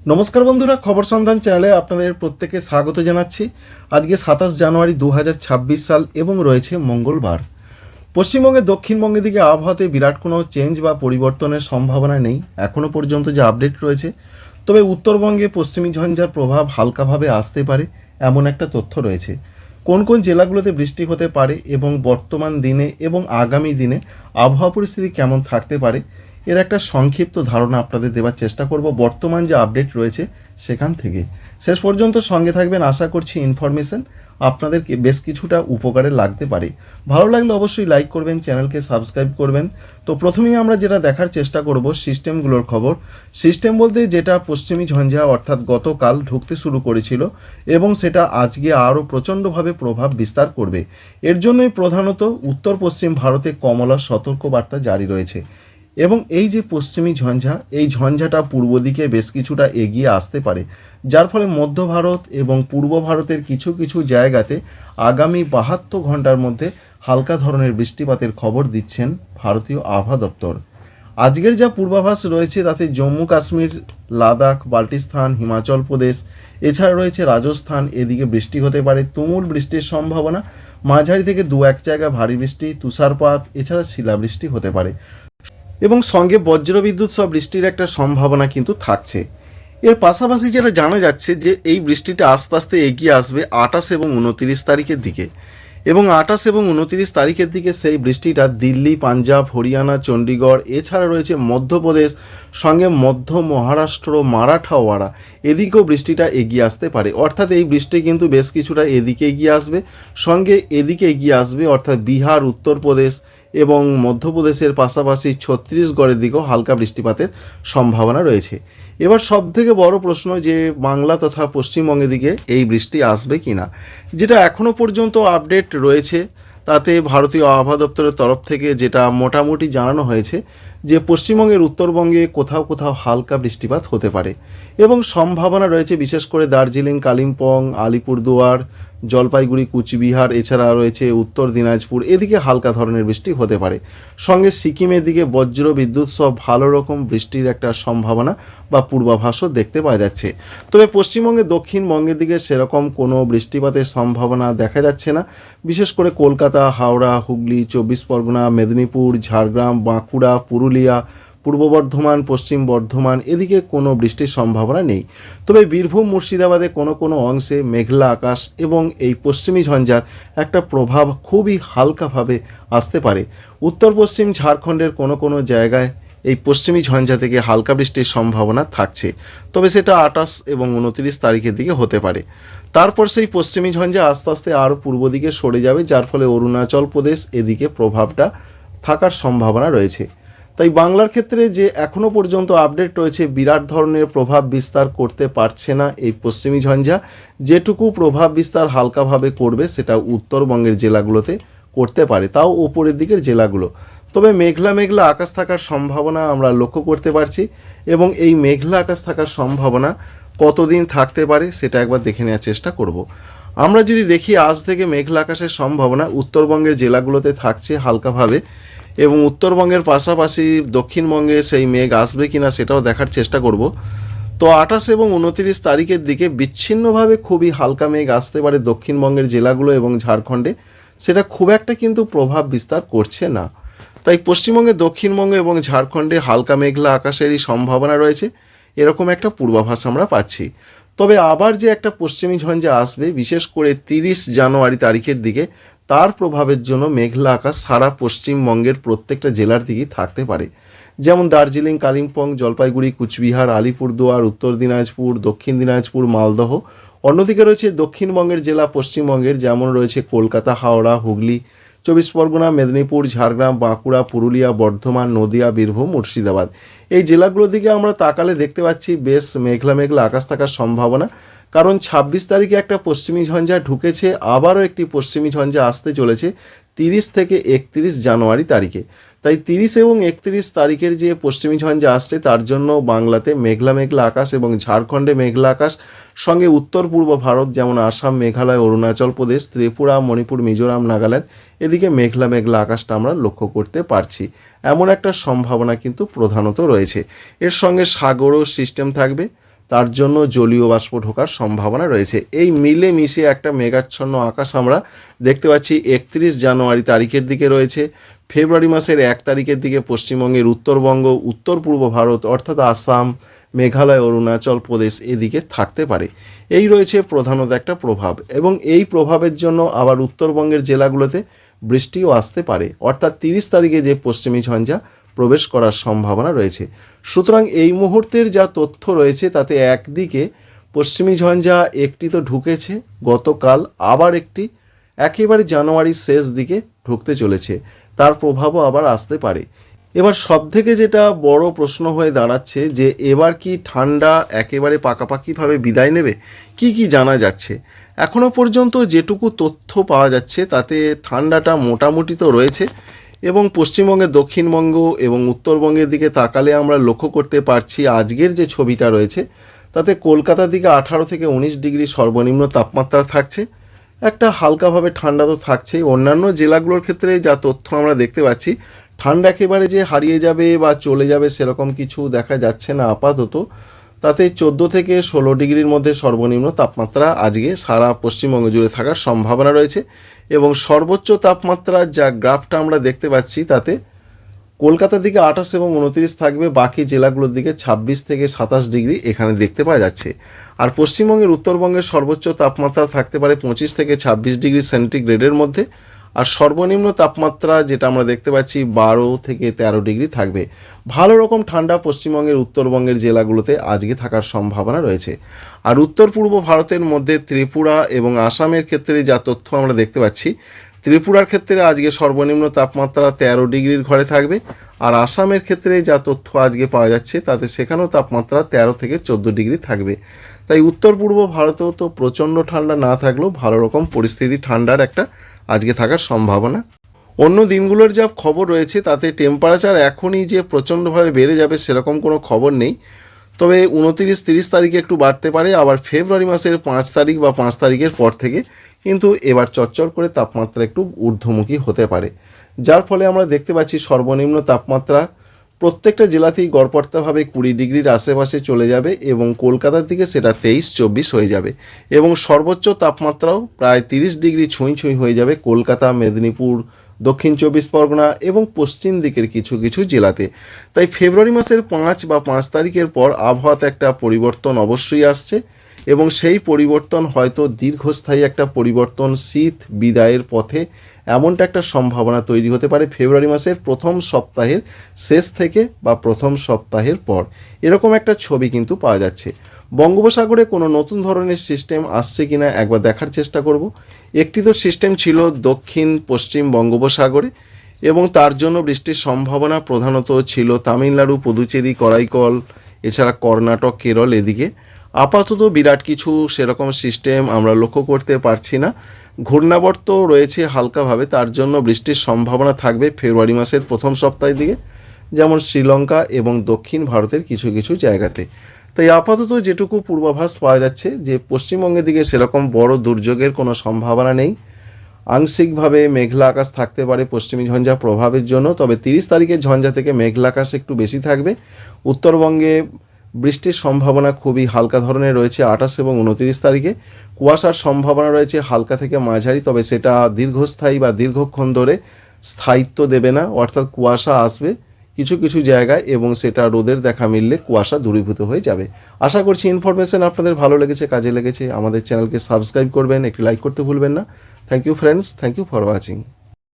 নমস্কার বন্ধুরা, খবর সন্ধান চ্যানেলে আপনাদের প্রত্যেককে স্বাগত জানাচ্ছি। আজকে ২৭ জানুয়ারি ২০২৬ সাল এবং রয়েছে মঙ্গলবার। পশ্চিমবঙ্গে দক্ষিণবঙ্গের দিকে আবহাওয়াতে বিরাট কোনো চেঞ্জ বা পরিবর্তনের সম্ভাবনা নেই এখনও পর্যন্ত যে আপডেট রয়েছে। তবে উত্তরবঙ্গে পশ্চিমী ঝঞ্ঝার প্রভাব হালকাভাবে আসতে পারে এমন একটা তথ্য রয়েছে। কোন কোন জেলাগুলোতে বৃষ্টি হতে পারে এবং বর্তমান দিনে এবং আগামী দিনে আবহাওয়া পরিস্থিতি কেমন থাকতে পারে এর একটা সংক্ষিপ্ত ধারণা আপনাদের দেওয়ার চেষ্টা করব বর্তমান যে আপডেট রয়েছে সেখান থেকে। শেষ পর্যন্ত সঙ্গে থাকবেন, আশা করছি ইনফরমেশন আপনাদেরকে বেশ কিছুটা উপকারে লাগতে পারে। ভালো লাগলে অবশ্যই লাইক করবেন, চ্যানেলকে সাবস্ক্রাইব করবেন। তো প্রথমেই আমরা যেটা দেখার চেষ্টা করব সিস্টেমগুলোর খবর। সিস্টেম বলতে যেটা পশ্চিমী ঝঞ্ঝা অর্থাৎ গতকাল ঢুকতে শুরু করেছিল এবং সেটা আজকে আরও প্রচণ্ডভাবে প্রভাব বিস্তার করবে। এর জন্যই প্রধানত উত্তর পশ্চিম ভারতে কমলা সতর্কবার্তা জারি রয়েছে। এবং এই যে পশ্চিমী ঝঞ্ঝা, এই ঝঞ্ঝাটা পূর্ব দিকে বেশ কিছুটা এগিয়ে আসতে পারে, যার ফলে মধ্য ভারত এবং পূর্ব ভারতের কিছু কিছু জায়গাতে আগামী ৭২ ঘন্টার মধ্যে হালকা ধরনের বৃষ্টিপাতের খবর দিচ্ছেন ভারতীয় আবহাওয়া দপ্তর। আজকের যা পূর্বাভাস রয়েছে তাতে জম্মু কাশ্মীর, লাদাখ, বাল্টিস্তান, হিমাচল প্রদেশ, এছাড়া রয়েছে রাজস্থান, এদিকে বৃষ্টি হতে পারে, তুমুল বৃষ্টির সম্ভাবনা, মাঝারি থেকে দু এক জায়গা ভারী বৃষ্টি, তুষারপাত, এছাড়া শিলাবৃষ্টি হতে পারে এবং সঙ্গে বজ্রবিদ্যুৎ সহ বৃষ্টির একটা সম্ভাবনা কিন্তু থাকছে। এর পাশাপাশি যেটা জানা যাচ্ছে যে এই বৃষ্টিটা আস্তে আস্তে এগিয়ে আসবে ২৮ এবং ২৯ তারিখের দিকে এবং ২৮ এবং ২৯ তারিখের দিকে সেই বৃষ্টিটা দিল্লি, পাঞ্জাব, হরিয়ানা, চণ্ডীগড়, এছাড়া রয়েছে মধ্যপ্রদেশ, সঙ্গে মধ্য মহারাষ্ট্র, মারাঠাওয়াড়া, এদিকেও বৃষ্টিটা এগিয়ে আসতে পারে। অর্থাৎ এই বৃষ্টি কিন্তু বেশ কিছুটা এদিকে এগিয়ে আসবে, সঙ্গে এদিকে এগিয়ে আসবে অর্থাৎ বিহার, উত্তরপ্রদেশ এবং মধ্যপ্রদেশের পাশাপাশি ছত্তিশগড়ের দিকেও হালকা বৃষ্টিপাতের সম্ভাবনা রয়েছে। এবার সবথেকে বড় প্রশ্ন যে বাংলা তথা পশ্চিমবঙ্গের দিকে এই বৃষ্টি আসবে কি না। যেটা এখনও পর্যন্ত আপডেট রয়েছে তাতে ভারতীয় আবহাওয়া দপ্তরের তরফ থেকে যেটা মোটামুটি জানানো হয়েছে যে পশ্চিমবঙ্গের উত্তরবঙ্গে কোথাও কোথাও হালকা বৃষ্টিপাত হতে পারে এবং সম্ভাবনা রয়েছে বিশেষ করে দার্জিলিং, কালিম্পং, আলিপুরদুয়ার, জলপাইগুড়ি, কুচবিহার, এছাড়া রয়েছে উত্তর দিনাজপুর, এদিকে হালকা ধরনের বৃষ্টি হতে পারে। সঙ্গে সিকিমের দিকে বজ্র বিদ্যুৎ সহ ভালো রকম বৃষ্টির একটা সম্ভাবনা বা পূর্বাভাসও দেখতে পাওয়া যাচ্ছে। তবে পশ্চিমবঙ্গে দক্ষিণবঙ্গের দিকে সেরকম কোনো বৃষ্টিপাতের সম্ভাবনা দেখা যাচ্ছে না। বিশেষ করে কলকাতা, হাওড়া, হুগলি, ২৪ পরগনা, মেদিনীপুর, ঝাড়গ্রাম, বাঁকুড়া, পুরুলিয়া, পূর্ব বর্ধমান, পশ্চিম বর্ধমান, এদিকে কোনো বৃষ্টির সম্ভাবনা নেই। তবে বীরভূম, মুর্শিদাবাদে কোনো কোনো অংশে মেঘলা আকাশ এবং এই পশ্চিমী ঝঞ্ঝার একটা প্রভাব খুবই হালকাভাবে আসতে পারে। উত্তর পশ্চিম ঝাড়খণ্ডের কোনো কোনো জায়গায় এই পশ্চিমী ঝঞ্ঝা থেকে হালকা বৃষ্টির সম্ভাবনা থাকছে, তবে সেটা ২৮ এবং ২৯ তারিখের দিকে হতে পারে। তারপর সেই পশ্চিমী ঝঞ্ঝা আস্তে আস্তে আরও পূর্ব দিকে সরে যাবে, যার ফলে অরুণাচল প্রদেশ এদিকে প্রভাবটা থাকার সম্ভাবনা রয়েছে। তাই বাংলার ক্ষেত্রে যে এখনও পর্যন্ত আপডেট রয়েছে বিরাট ধরনের প্রভাব বিস্তার করতে পারছে না এই পশ্চিমী ঝঞ্ঝা। যেটুকু প্রভাব বিস্তার হালকাভাবে করবে সেটা উত্তরবঙ্গের জেলাগুলোতে করতে পারে, তাও ওপরের দিকের জেলাগুলো। তবে মেঘলা মেঘলা আকাশ থাকার সম্ভাবনা আমরা লক্ষ্য করতে পারছি এবং এই মেঘলা আকাশ থাকার সম্ভাবনা কতদিন থাকতে পারে সেটা একবার দেখে নেওয়ার চেষ্টা করব। আমরা যদি দেখি আজ থেকে মেঘলা আকাশের সম্ভাবনা উত্তরবঙ্গের জেলাগুলোতে থাকছে হালকাভাবে এবং উত্তরবঙ্গের পাশাপাশি দক্ষিণবঙ্গে সেই মেঘ আসবে কিনা সেটাও দেখার চেষ্টা করব। তো ২৮ এবং ২৯ তারিখের দিকে বিচ্ছিন্নভাবে খুবই হালকা মেঘ আসতে পারে দক্ষিণবঙ্গের জেলাগুলো এবং ঝাড়খণ্ডে, সেটা খুব একটা কিন্তু প্রভাব বিস্তার করছে না। তাই পশ্চিমবঙ্গে, দক্ষিণবঙ্গে এবং ঝাড়খণ্ডে হালকা মেঘলা আকাশেরই সম্ভাবনা রয়েছে, এরকম একটা পূর্বাভাস আমরা পাচ্ছি। তবে আবার যে একটা পশ্চিমী ঝঞ্ঝা আসবে বিশেষ করে ৩০ জানুয়ারি তারিখের দিকে, তার প্রভাবের জন্য মেঘলা আকাশ সারা পশ্চিমবঙ্গের প্রত্যেকটা জেলার দিকেই থাকতে পারে, যেমন দার্জিলিং, কালিম্পং, জলপাইগুড়ি, কুচবিহার, আলিপুরদুয়ার, উত্তর দিনাজপুর, দক্ষিণ দিনাজপুর, মালদহ। অন্যদিকে রয়েছে দক্ষিণবঙ্গের জেলা পশ্চিমবঙ্গের, যেমন রয়েছে কলকাতা, হাওড়া, হুগলি, ২৪ পরগনা, মেদিনীপুর, ঝাড়গ্রাম, বাঁকুড়া, পুরুলিয়া, বর্ধমান, নদিয়া, বীরভূম, মুর্শিদাবাদ। এই জেলাগুলোর দিকে আমরা তাকালে দেখতে পাচ্ছি বেশ মেঘলা মেঘলা আকাশ থাকার সম্ভাবনা, কারণ ২৬ তারিখে একটা পশ্চিমী ঝঞ্ঝা ঢুকেছে, আবারও একটি পশ্চিমী ঝঞ্ঝা আসতে চলেছে ৩০ থেকে ৩১ জানুয়ারি তারিখে। তাই ৩০ এবং ৩১ তারিখের যে পশ্চিমী ঝঞ্ঝা আসছে তার জন্য বাংলাতে মেঘলা মেঘলা আকাশ এবং ঝাড়খণ্ডে মেঘলা আকাশ, সঙ্গে উত্তর পূর্ব ভারত যেমন আসাম, মেঘালয়, অরুণাচল প্রদেশ, ত্রিপুরা, মণিপুর, মিজোরাম, নাগাল্যান্ড, এদিকে মেঘলা মেঘলা আকাশটা আমরা লক্ষ্য করতে পারছি। এমন একটা সম্ভাবনা কিন্তু প্রধানত রয়েছে। এর সঙ্গে সাগরও সিস্টেম থাকবে, তার জন্য জলীয় বাষ্প ঢোকার সম্ভাবনা রয়েছে। এই মিলে মিশে একটা মেঘাচ্ছন্ন আকাশ আমরা দেখতে পাচ্ছি 31 জানুয়ারি তারিখের দিকে রয়েছে। ফেব্রুয়ারি মাসের 1 তারিখের দিকে পশ্চিমবঙ্গের উত্তরবঙ্গ, উত্তর পূর্ব ভারত অর্থাৎ আসাম, মেঘালয়, অরুণাচল প্রদেশ এদিকে থাকতে পারে। এই রয়েছে প্রধানত একটা প্রভাব, এবং এই প্রভাবের জন্য আবার উত্তরবঙ্গের জেলাগুলোতে বৃষ্টিও আসতে পারে, অর্থাৎ 30 তারিখে যে পশ্চিমী ঝঞ্ঝা প্রবেশ করার সম্ভাবনা রয়েছে। সুতরাং এই মুহূর্তের যা তথ্য রয়েছে তাতে একদিকে পশ্চিমী ঝঞ্ঝা একটি তো ঢুকেছে গতকাল, আবার একটি একেবারে জানুয়ারির শেষ দিকে ঢুকতে চলেছে, তার প্রভাবও আবার আসতে পারে। এবার সবথেকে যেটা বড় প্রশ্ন হয়ে দাঁড়াচ্ছে যে এবার কি ঠান্ডা একেবারে পাকাপাকিভাবে বিদায় নেবে? কি জানা যাচ্ছে? এখনও পর্যন্ত যেটুকু তথ্য পাওয়া যাচ্ছে তাতে ঠান্ডাটা মোটামুটি তো রয়েছে, এবং পশ্চিমবঙ্গের দক্ষিণবঙ্গ এবং উত্তরবঙ্গের দিকে তাকালে আমরা লক্ষ্য করতে পারছি আজকের যে ছবিটা রয়েছে তাতে কলকাতার দিকে 18 থেকে 19 ডিগ্রি সর্বনিম্ন তাপমাত্রা থাকছে। একটা হালকাভাবে ঠান্ডা তো থাকছেই। অন্যান্য জেলাগুলোর ক্ষেত্রে যা তথ্য আমরা দেখতে পাচ্ছি, ঠান্ডা একেবারে যে হারিয়ে যাবে বা চলে যাবে সেরকম কিছু দেখা যাচ্ছে না আপাতত। তাতে 14 থেকে 16 ডিগ্রির মধ্যে সর্বনিম্ন তাপমাত্রা আজকে সারা পশ্চিমবঙ্গ জুড়ে থাকার সম্ভাবনা রয়েছে, এবং সর্বোচ্চ তাপমাত্রা যা গ্রাফটা আমরা দেখতে পাচ্ছি তাতে কলকাতার দিকে 28 এবং 29 থাকবে, বাকি জেলাগুলোর দিকে 26 থেকে 27 ডিগ্রি এখানে দেখতে পাওয়া যাচ্ছে। আর পশ্চিমবঙ্গের উত্তরবঙ্গের সর্বোচ্চ তাপমাত্রা থাকতে পারে 25 থেকে 26 ডিগ্রি সেন্টিগ্রেডের মধ্যে, আর সর্বনিম্ন তাপমাত্রা যেটা আমরা দেখতে পাচ্ছি 12 থেকে 13 ডিগ্রি থাকবে। ভালো রকম ঠান্ডা পশ্চিমবঙ্গের উত্তরবঙ্গের জেলাগুলোতে আজকে থাকার সম্ভাবনা রয়েছে। আর উত্তর পূর্ব ভারতের মধ্যে ত্রিপুরা এবং আসামের ক্ষেত্রে যা তথ্য আমরা দেখতে পাচ্ছি, ত্রিপুরার ক্ষেত্রে আজকে সর্বনিম্ন তাপমাত্রা 13 ডিগ্রির ঘরে থাকবে, আর আসামের ক্ষেত্রে যা তথ্য আজকে পাওয়া যাচ্ছে তাতে সেখানেও তাপমাত্রা 13 থেকে 14 ডিগ্রি থাকবে। তাই উত্তর পূর্ব ভারতেও তো প্রচণ্ড ঠান্ডা না থাকলেও ভালো রকম পরিস্থিতি ঠান্ডার একটা আজকে থাকার সম্ভাবনা। অন্য দিনগুলোর যা খবর রয়েছে তাতে টেম্পারেচার এখনই যে প্রচণ্ডভাবে বেড়ে যাবে সেরকম কোনো খবর নেই, তবে 29-30 তারিখে একটু বাড়তে পারে, আবার ফেব্রুয়ারি মাসের 5 তারিখ বা 5 তারিখের পর থেকে কিন্তু এবার চচ্চর করে তাপমাত্রা একটু ঊর্ধ্বমুখী হতে পারে, যার ফলে আমরা দেখতে পাচ্ছি সর্বনিম্ন তাপমাত্রা প্রত্যেকটা জেলাতেই গড়পড়তাভাবে 20 ডিগ্রির আশেপাশে চলে যাবে, এবং কলকাতার দিকে সেটা 23-24 হয়ে যাবে, এবং সর্বোচ্চ তাপমাত্রাও প্রায় 30 ডিগ্রি ছুঁই হয়ে যাবে কলকাতা, মেদিনীপুর, দক্ষিণ 24 পরগনা এবং পশ্চিম দিকের কিছু কিছু জেলাতে। তাই ফেব্রুয়ারি মাসের 5 বা 5 তারিখের পর আবহাওয়াতে একটা পরিবর্তন অবশ্যই আসছে, এবং সেই পরিবর্তন হয়তো দীর্ঘস্থায়ী একটা পরিবর্তন, শীত বিদায়ের পথে এমনটা একটা সম্ভাবনা তৈরি হতে পারে ফেব্রুয়ারি মাসের প্রথম সপ্তাহের শেষ থেকে বা প্রথম সপ্তাহের পর। এরকম একটা ছবি কিন্তু পাওয়া যাচ্ছে। বঙ্গোপসাগরে কোনো নতুন ধরনের সিস্টেম আসছে কিনা একবার দেখার চেষ্টা করব। একটি তো সিস্টেম ছিল দক্ষিণ পশ্চিম বঙ্গোপসাগরে, এবং তার জন্য বৃষ্টির সম্ভাবনা প্রধানত ছিল তামিলনাড়ু, পুদুচেরি, করাইকল, এছাড়া কর্ণাটক, কেরল এদিকে। আপাতত বিরাট কিছু সেরকম সিস্টেম আমরা লক্ষ্য করতে পারছি না। ঘূর্ণাবর্ত রয়েছে হালকাভাবে, তার জন্য বৃষ্টির সম্ভাবনা থাকবে ফেব্রুয়ারি মাসের প্রথম সপ্তাহের দিকে, যেমন শ্রীলঙ্কা এবং দক্ষিণ ভারতের কিছু কিছু জায়গাতে। তাই আপাতত যেটুকু পূর্বাভাস পাওয়া যাচ্ছে যে পশ্চিমবঙ্গের দিকে সেরকম বড় দুর্যোগের কোনো সম্ভাবনা নেই। আংশিকভাবে মেঘলা আকাশ থাকতে পারে পশ্চিমী ঝঞ্ঝা প্রভাবের জন্য, তবে 30 তারিখের ঝঞ্ঝা থেকে মেঘলা আকাশ একটু বেশি থাকবে। উত্তরবঙ্গে বৃষ্টির সম্ভাবনা খুবই হালকা ধরনের রয়েছে 28 এবং 29 তারিখে। কুয়াশার সম্ভাবনা রয়েছে হালকা থেকে মাঝারি, তবে সেটা দীর্ঘস্থায়ী বা দীর্ঘক্ষণ ধরে স্থায়িত্ব দেবে না, অর্থাৎ কুয়াশা আসবে কিছু কিছু জায়গায় এবং সেটা রোদের দেখা মিললে কুয়াশা দূরীভূত হয়ে যাবে। আশা করছি ইনফরমেশন আপনাদের ভালো লেগেছে, কাজে লেগেছে। আমাদের চ্যানেলকে সাবস্ক্রাইব করবেন, একটি লাইক করতে ভুলবেন না। Thank you friends, thank you for watching.